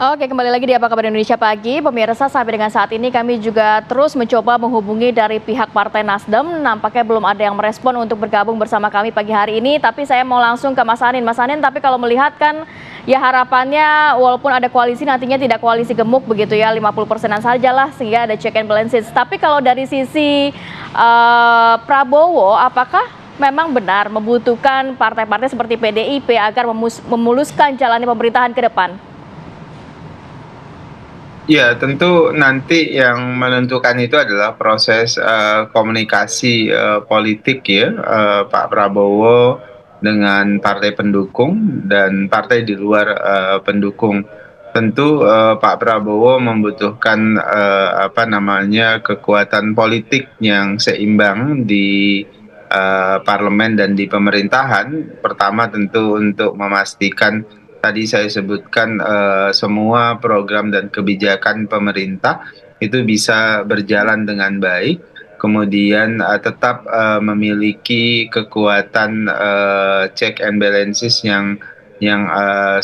Oke, kembali lagi di Apa Kabar Indonesia Pagi. Pemirsa, sampai dengan saat ini kami juga terus mencoba menghubungi dari pihak Partai Nasdem. Nampaknya belum ada yang merespon untuk bergabung bersama kami pagi hari ini. Tapi saya mau langsung ke Mas Anin. Mas Anin, tapi kalau melihat kan ya harapannya walaupun ada koalisi nantinya tidak koalisi gemuk begitu ya, 50%-an saja lah sehingga ada check and balances. Tapi kalau dari sisi Prabowo, apakah memang benar membutuhkan partai-partai seperti PDIP agar memuluskan jalannya pemerintahan ke depan? Ya, tentu nanti yang menentukan itu adalah proses komunikasi politik ya, Pak Prabowo dengan partai pendukung dan partai di luar pendukung. Tentu Pak Prabowo membutuhkan kekuatan politik yang seimbang di parlemen dan di pemerintahan. Pertama tentu untuk memastikan tadi saya sebutkan semua program dan kebijakan pemerintah itu bisa berjalan dengan baik, kemudian tetap memiliki kekuatan check and balances yang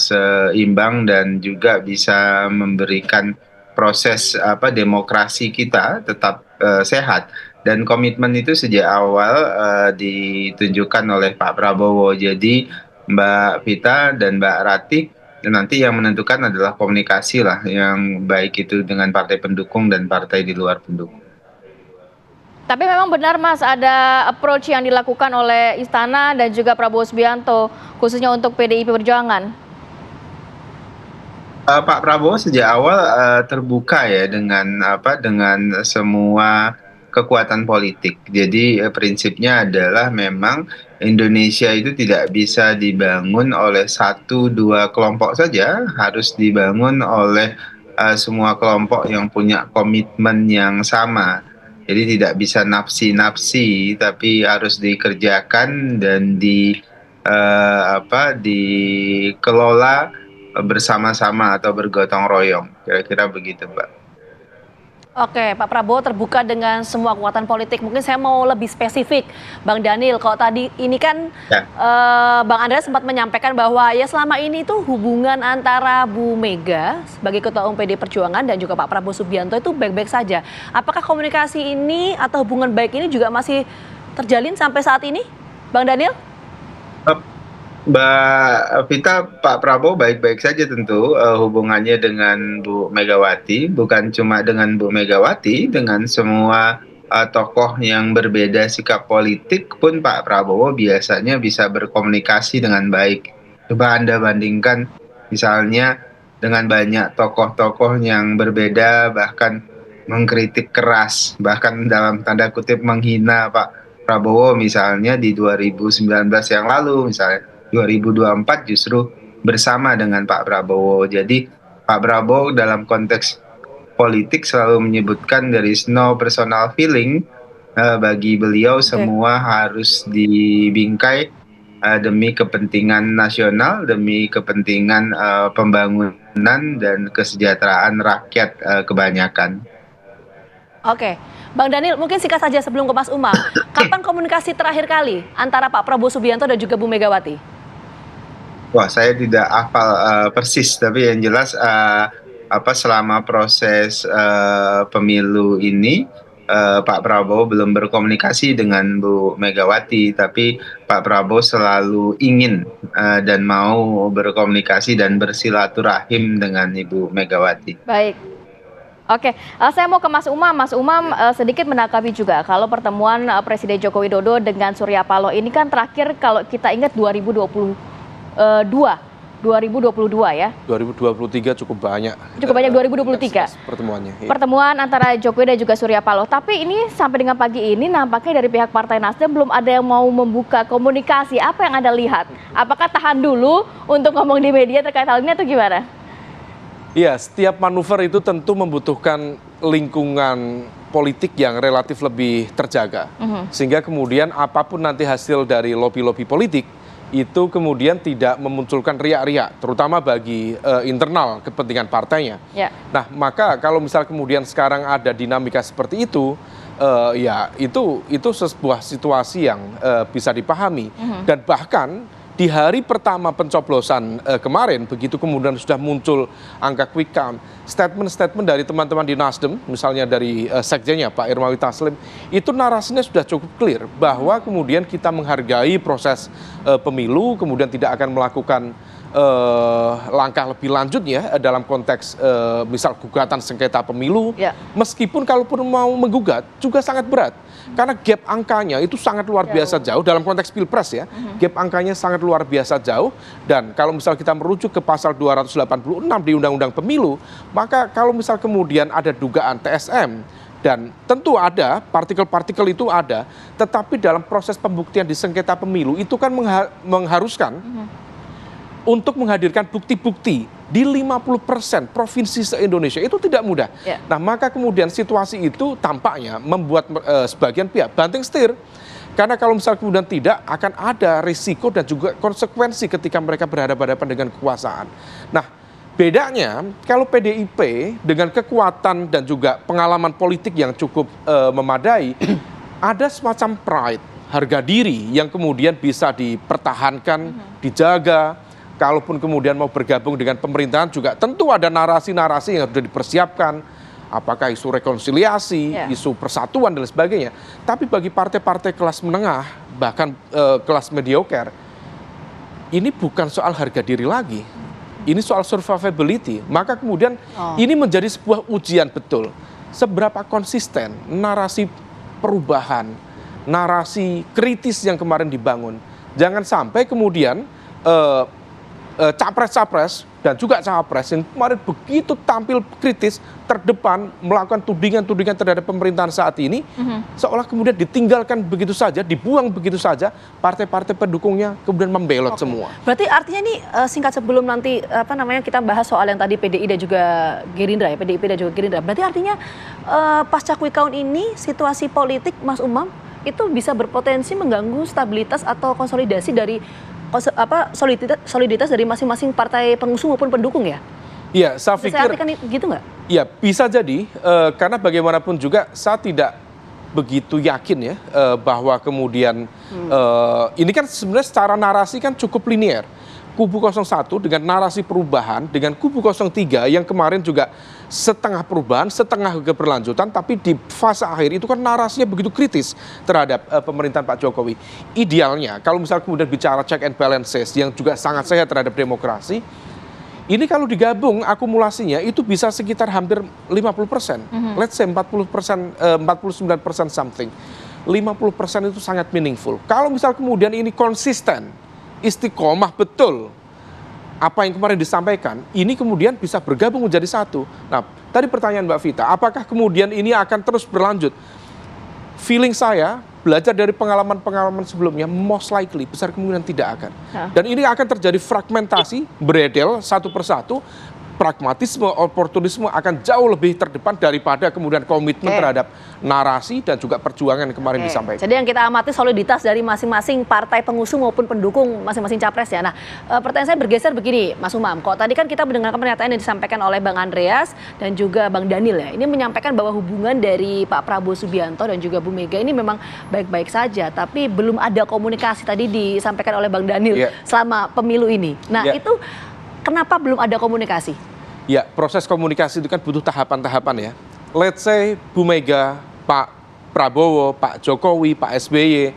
seimbang dan juga bisa memberikan proses demokrasi kita tetap sehat. Dan komitmen itu sejak awal ditunjukkan oleh Pak Prabowo. Jadi Mbak Vita dan Mbak Ratih nanti yang menentukan adalah komunikasi lah yang baik itu dengan partai pendukung dan partai di luar pendukung. Tapi memang benar Mas, ada approach yang dilakukan oleh Istana dan juga Prabowo Subianto, khususnya untuk PDIP Perjuangan. Pak Prabowo sejak awal terbuka ya dengan semua kekuatan politik. Jadi prinsipnya adalah memang Indonesia itu tidak bisa dibangun oleh satu dua kelompok saja, harus dibangun oleh semua kelompok yang punya komitmen yang sama. Jadi tidak bisa nafsi-nafsi, tapi harus dikerjakan dan dikelola bersama-sama atau bergotong royong, kira-kira begitu, Mbak. Oke, Pak Prabowo terbuka dengan semua kekuatan politik. Mungkin saya mau lebih spesifik, Bang Daniel. Kalau tadi ini kan Ya. Bang Andreas sempat menyampaikan bahwa ya selama ini tuh hubungan antara Bu Mega sebagai Ketua Umum PD Perjuangan dan juga Pak Prabowo Subianto itu baik-baik saja. Apakah komunikasi ini atau hubungan baik ini juga masih terjalin sampai saat ini, Bang Daniel? Mbak Vita, Pak Prabowo baik-baik saja tentu hubungannya dengan Bu Megawati, bukan cuma dengan Bu Megawati, dengan semua tokoh yang berbeda sikap politik pun Pak Prabowo biasanya bisa berkomunikasi dengan baik. Coba Anda bandingkan misalnya dengan banyak tokoh-tokoh yang berbeda, bahkan mengkritik keras, bahkan dalam tanda kutip menghina Pak Prabowo misalnya di 2019 yang lalu misalnya. 2024 justru bersama dengan Pak Prabowo. Jadi Pak Prabowo dalam konteks politik selalu menyebutkan there is no personal feeling. Bagi beliau semua harus dibingkai demi kepentingan nasional, demi kepentingan pembangunan dan kesejahteraan rakyat kebanyakan. Oke, Bang Daniel, mungkin singkat saja sebelum ke Mas Umam. Kapan komunikasi terakhir kali antara Pak Prabowo Subianto dan juga Bu Megawati? Wah, saya tidak hafal persis, tapi yang jelas selama proses pemilu ini Pak Prabowo belum berkomunikasi dengan Bu Megawati, tapi Pak Prabowo selalu ingin dan mau berkomunikasi dan bersilaturahim dengan Ibu Megawati. Baik. Oke, saya mau ke Mas Umam. Mas Umam sedikit menanggapi juga kalau pertemuan Presiden Joko Widodo dengan Surya Paloh ini kan terakhir kalau kita ingat 2022 ya. 2023 cukup banyak. Cukup banyak 2023. Pertemuannya. Iya. Pertemuan antara Jokowi dan juga Surya Paloh. Tapi ini sampai dengan pagi ini nampaknya dari pihak Partai Nasdem belum ada yang mau membuka komunikasi. Apa yang Anda lihat? Apakah tahan dulu untuk ngomong di media terkait hal ini atau gimana? Iya, setiap manuver itu tentu membutuhkan lingkungan politik yang relatif lebih terjaga. Sehingga kemudian apapun nanti hasil dari lobby-lobby politik, itu kemudian tidak memunculkan riak-riak, terutama bagi internal kepentingan partainya. Ya. Nah, maka kalau misal kemudian sekarang ada dinamika seperti itu, ya itu sebuah situasi yang bisa dipahami. Dan bahkan di hari pertama pencoblosan kemarin, begitu kemudian sudah muncul angka quick count, statement-statement dari teman-teman di Nasdem, misalnya dari sekjennya Pak Irmawi Taslim, itu narasinya sudah cukup clear bahwa kemudian kita menghargai proses pemilu, kemudian tidak akan melakukan langkah lebih lanjut ya dalam konteks misal gugatan sengketa pemilu, meskipun kalaupun mau menggugat juga sangat berat. Karena gap angkanya itu sangat luar biasa jauh dalam konteks pilpres ya. Gap angkanya sangat luar biasa jauh, dan kalau misal kita merujuk ke pasal 286 di Undang-Undang Pemilu, maka kalau misal kemudian ada dugaan TSM, dan tentu ada partikel-partikel itu ada, tetapi dalam proses pembuktian di sengketa pemilu itu kan mengharuskan untuk menghadirkan bukti-bukti di 50% provinsi se-Indonesia, itu tidak mudah. Nah, maka kemudian situasi itu tampaknya membuat sebagian pihak banting setir. Karena kalau misal kemudian tidak, akan ada risiko dan juga konsekuensi ketika mereka berhadapan-hadapan dengan kekuasaan. Nah, bedanya kalau PDIP dengan kekuatan dan juga pengalaman politik yang cukup memadai, ada semacam pride, harga diri yang kemudian bisa dipertahankan, dijaga. Kalaupun kemudian mau bergabung dengan pemerintahan juga tentu ada narasi-narasi yang sudah dipersiapkan, apakah isu rekonsiliasi, isu persatuan dan sebagainya. Tapi bagi partai-partai kelas menengah, bahkan kelas mediocre, ini bukan soal harga diri lagi, ini soal survivability. Maka kemudian ini menjadi sebuah ujian betul, seberapa konsisten narasi perubahan, narasi kritis yang kemarin dibangun. Jangan sampai kemudian capres-capres dan juga cawapres yang kemarin begitu tampil kritis terdepan melakukan tudingan-tudingan terhadap pemerintahan saat ini, seolah kemudian ditinggalkan begitu saja, dibuang begitu saja, partai-partai pendukungnya kemudian membelot semua. Berarti artinya ini singkat sebelum nanti kita bahas soal yang tadi PDI dan juga Gerindra ya, PDIP dan juga Gerindra. Berarti artinya pasca quick count ini situasi politik Mas Umam itu bisa berpotensi mengganggu stabilitas atau konsolidasi dari soliditas dari masing-masing partai pengusung maupun pendukung ya? Iya, saya pikir. Saya artikan gitu nggak? Iya, bisa jadi, karena bagaimanapun juga saya tidak begitu yakin ya bahwa kemudian ini kan sebenarnya secara narasi kan cukup linier. Kubu 01 dengan narasi perubahan, dengan kubu 03 yang kemarin juga setengah perubahan, setengah keberlanjutan, tapi di fase akhir itu kan narasinya begitu kritis terhadap pemerintahan Pak Jokowi. Idealnya, kalau misalnya kemudian bicara check and balances yang juga sangat sehat terhadap demokrasi, ini kalau digabung akumulasinya itu bisa sekitar hampir 50%. Let's say 40%, 49% something. 50% itu sangat meaningful. Kalau misal kemudian ini konsisten, istiqomah betul apa yang kemarin disampaikan, ini kemudian bisa bergabung menjadi satu. Nah, tadi pertanyaan Mbak Vita, apakah kemudian ini akan terus berlanjut? Feeling saya, belajar dari pengalaman-pengalaman sebelumnya, most likely, besar kemungkinan tidak akan. Dan ini akan terjadi fragmentasi, beredel satu persatu, pragmatisme, oportunisme akan jauh lebih terdepan daripada kemudian komitmen terhadap narasi dan juga perjuangan yang kemarin disampaikan. Jadi yang kita amati soliditas dari masing-masing partai pengusung maupun pendukung masing-masing capres ya. Nah, pertanyaan saya bergeser begini, Mas Umam. Kok tadi kan kita mendengarkan pernyataan yang disampaikan oleh Bang Andreas dan juga Bang Daniel ya. Ini menyampaikan bahwa hubungan dari Pak Prabowo Subianto dan juga Bu Mega ini memang baik-baik saja, tapi belum ada komunikasi tadi disampaikan oleh Bang Daniel selama pemilu ini. Nah, itu kenapa belum ada komunikasi? Ya, proses komunikasi itu kan butuh tahapan-tahapan ya. Let's say Bu Mega, Pak Prabowo, Pak Jokowi, Pak SBY,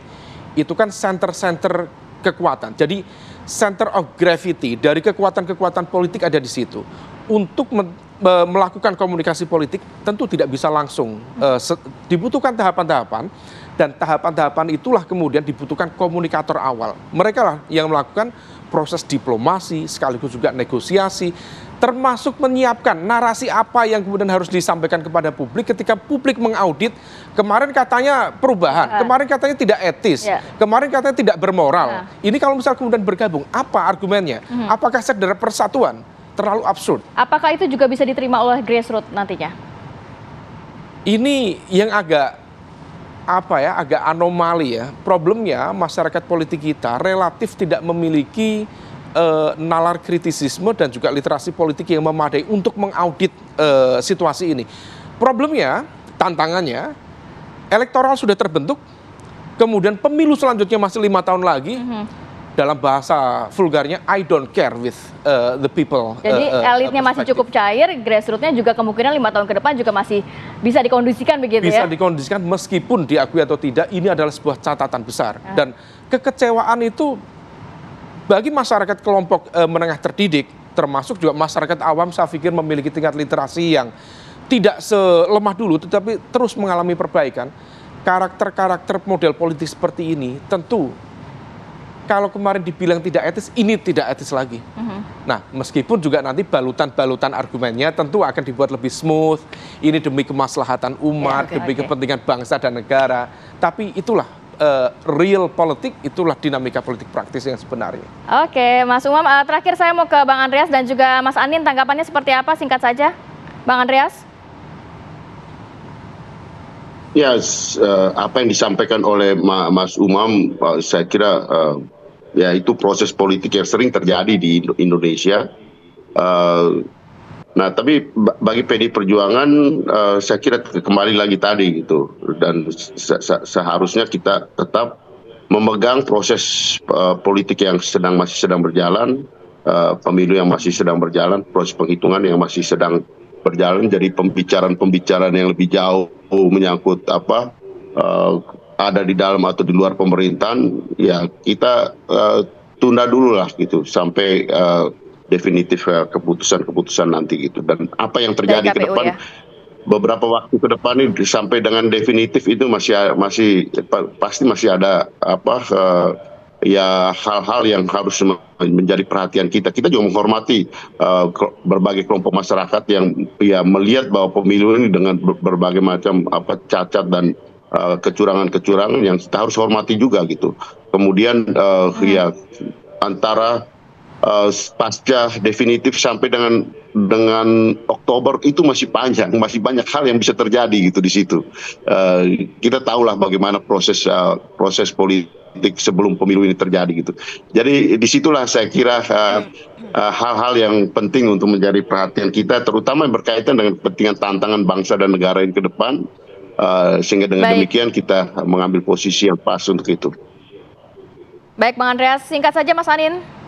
itu kan center-center kekuatan. Jadi center of gravity dari kekuatan-kekuatan politik ada di situ. Untuk melakukan komunikasi politik tentu tidak bisa langsung. Dibutuhkan tahapan-tahapan, dan tahapan-tahapan itulah kemudian dibutuhkan komunikator awal. Mereka lah yang melakukan proses diplomasi, sekaligus juga negosiasi, termasuk menyiapkan narasi apa yang kemudian harus disampaikan kepada publik ketika publik mengaudit, kemarin katanya perubahan, kemarin katanya tidak etis, kemarin katanya tidak bermoral. Ini kalau misal kemudian bergabung, apa argumennya? Apakah sekedar persatuan? Terlalu absurd. Apakah itu juga bisa diterima oleh grassroots nantinya? Ini yang agak agak anomali ya. Problemnya masyarakat politik kita relatif tidak memiliki nalar kritisisme dan juga literasi politik yang memadai untuk mengaudit situasi ini. Problemnya, tantangannya, elektoral sudah terbentuk, kemudian pemilu selanjutnya masih 5 tahun lagi, dalam bahasa vulgarnya I don't care with the people. Jadi elitnya masih perspective. cukup cair, grassroots-nya juga kemungkinan 5 tahun ke depan juga masih bisa dikondisikan begitu Bisa ya? dikondisikan meskipun diakui atau tidak, ini adalah sebuah catatan besar. Dan kekecewaan itu bagi masyarakat kelompok menengah terdidik, termasuk juga masyarakat awam, saya pikir memiliki tingkat literasi yang tidak selemah dulu, tetapi terus mengalami perbaikan. Karakter-karakter model politik seperti ini tentu kalau kemarin dibilang tidak etis, ini tidak etis lagi. Nah, meskipun juga nanti balutan-balutan argumennya tentu akan dibuat lebih smooth, ini demi kemaslahatan umat, Ya, oke, demi oke. kepentingan bangsa dan negara. Tapi itulah real politik, itulah dinamika politik praktis yang sebenarnya. Oke, Mas Umam, terakhir saya mau ke Bang Andreas dan juga Mas Anin, tanggapannya seperti apa singkat saja? Bang Andreas? Ya, apa yang disampaikan oleh Mas Umam, saya kira ya itu proses politik yang sering terjadi di Indonesia. Nah, tapi bagi PDI Perjuangan, saya kira kembali lagi tadi gitu, dan seharusnya kita tetap memegang proses politik yang masih sedang berjalan, pemilu yang masih sedang berjalan, proses penghitungan yang masih sedang berjalan, jadi pembicaraan yang lebih jauh menyangkut ada di dalam atau di luar pemerintahan, ya kita tunda dulu lah gitu sampai definitif keputusan nanti gitu. Dan apa yang terjadi Dari ke KPU depan, ya? beberapa waktu ke depan ini sampai dengan definitif itu pasti masih ada ya hal-hal yang harus menjadi perhatian kita. Kita juga menghormati berbagai kelompok masyarakat yang ya melihat bahwa pemilu ini dengan berbagai macam cacat dan kecurangan-kecurangan yang kita harus hormati juga gitu. Kemudian ya antara pasca definitif sampai dengan Oktober itu masih panjang, masih banyak hal yang bisa terjadi gitu di situ. Kita tahulah bagaimana proses politik sebelum pemilu ini terjadi gitu. Jadi disitulah saya kira hal-hal yang penting untuk menjadi perhatian kita, terutama yang berkaitan dengan kepentingan tantangan bangsa dan negara ini ke depan, sehingga dengan demikian kita mengambil posisi yang pas untuk itu. Baik, Bang Andreas, singkat saja Mas Anin.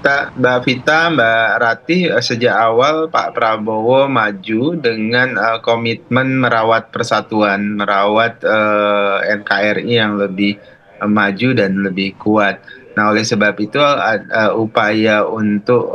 Mbak Vita, Mbak Rati, sejak awal Pak Prabowo maju dengan komitmen merawat persatuan, merawat NKRI yang lebih maju dan lebih kuat. Nah, oleh sebab itu upaya untuk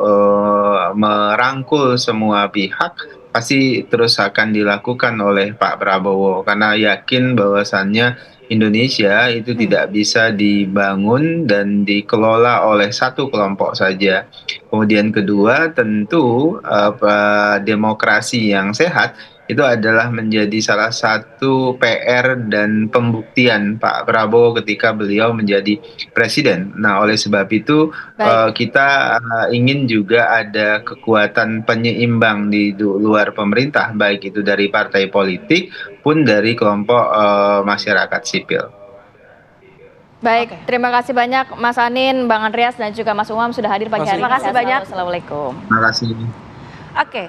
merangkul semua pihak pasti terus akan dilakukan oleh Pak Prabowo, karena yakin bahwasannya Indonesia itu tidak bisa dibangun dan dikelola oleh satu kelompok saja. Kemudian kedua, tentu demokrasi yang sehat itu adalah menjadi salah satu PR dan pembuktian Pak Prabowo ketika beliau menjadi presiden. Nah, oleh sebab itu kita ingin juga ada kekuatan penyeimbang di luar pemerintah, baik itu dari partai politik pun dari kelompok masyarakat sipil. Baik, terima kasih banyak Mas Anin, Bang Andreas dan juga Mas Umam sudah hadir pagi hari ini. Terima kasih banyak. Assalamualaikum. Terima kasih. Oke.